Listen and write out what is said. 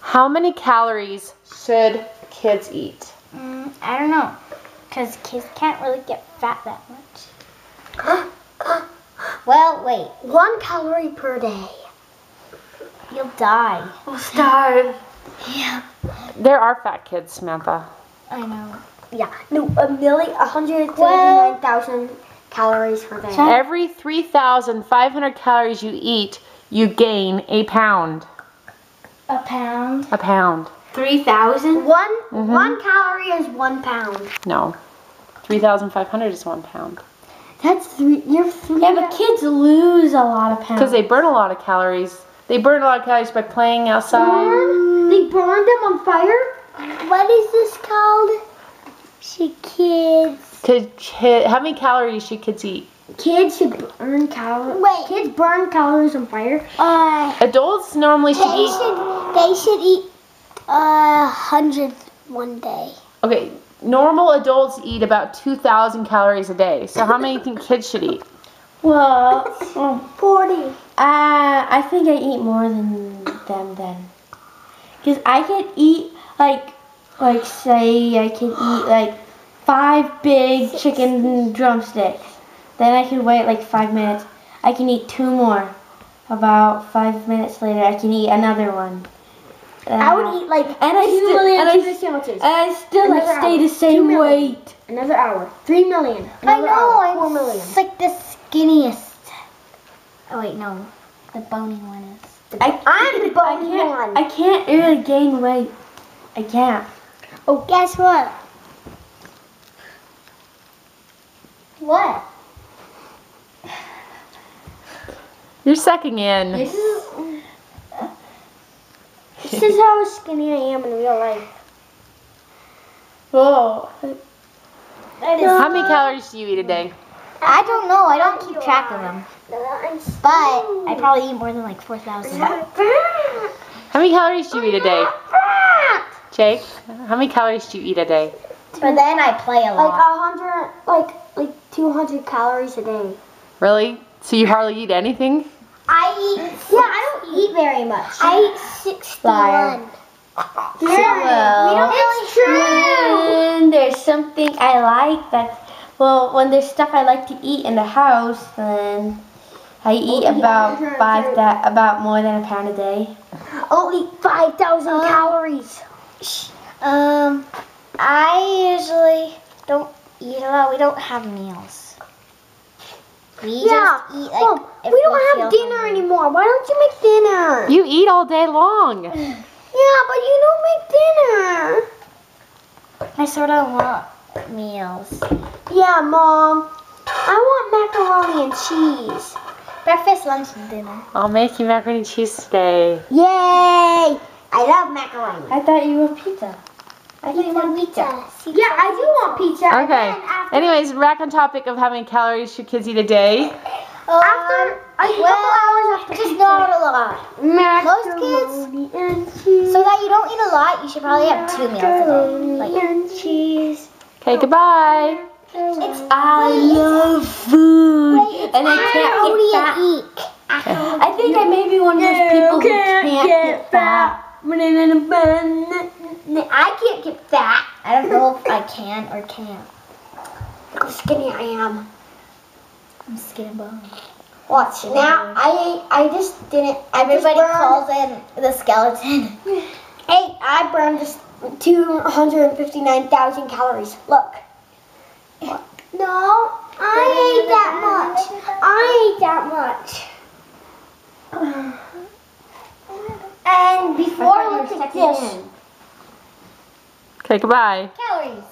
How many calories should kids eat? I don't know. Because kids can't really get fat that much. Well, wait. 1 calorie per day. You'll die. We'll starve. Yeah. There are fat kids, Samantha. I know. Yeah. No, 139,000 calories per day. Every 3,500 calories you eat, you gain a pound. A pound? A pound. 3,000? One calorie is 1 pound. No. 3,500 is 1 pound. That's 3. You're 3. Yeah, but kids lose a lot of pounds. Because they burn a lot of calories. They burn a lot of calories by playing outside. They burned them on fire? What is this called? Kids. How many calories should kids eat? Kids should burn calories. Wait. Kids burn calories on fire? Adults normally should eat. They should eat 100 one day. Okay, normal adults eat about 2,000 calories a day. So how many do you think kids should eat? Well, 40. I think I eat more than them then. Because I can eat, like say I can eat like 5 big chicken drumsticks. Then I can wait like 5 minutes. I can eat 2 more. About 5 minutes later, I can eat another one. I would eat like 2 million chicken sandwiches. And I still like Another stay hour. the 2 same million. weight. Another hour. 3 million. I Another know, hour. 4 I'm million. like the skinniest. Oh wait, no. The bony one is. I'm the bony one. I can't really gain weight. I can't. Oh, Guess what? What? You're sucking in. This is how skinny I am in real life. Whoa. How many calories do you eat a day? I don't know. I don't keep track of them. But I probably eat more than like 4,000. How many calories do you eat a day? Jake, how many calories do you eat a day? But then I play a Like lot. 100, like 200 calories a day. Really? So you hardly eat anything? I eat. Yeah, I don't eat very much. I eat 61. It's true. When there's something I like when there's stuff I like to eat in the house, then I eat about more than a pound a day. Only 5,000 calories. I usually don't eat a lot. We don't have meals. We just eat like if we don't have feel dinner hungry. anymore. Why don't you make dinner? You eat all day long. Yeah, but you don't make dinner. I sort of want meals. Yeah, Mom. I want macaroni and cheese. Breakfast, lunch, and dinner. I'll make you macaroni and cheese today. Yay! I love macaroni. I thought you were pizza. I thought you wanted pizza. Yeah, I do want pizza. Okay. And then after, Anyways, back on topic of how many calories should kids eat a day. after a couple hours after just pizza. not a lot. Macaroni and cheese. So that you don't eat a lot, you should probably have 2 meals a day. Like, and cheese. Okay, goodbye. I love food, and I can't get fat. I think I may be one of those people who can't get fat. I can't get fat. I don't know if I can or can't. Look how skinny I am. I'm skin and bone. Watch now. I just didn't. Everybody calls in the skeleton. Hey, I burned just 259,000 calories. Look. No, I ate that much. I ate that much. And before, look at this. Okay, goodbye. Calories.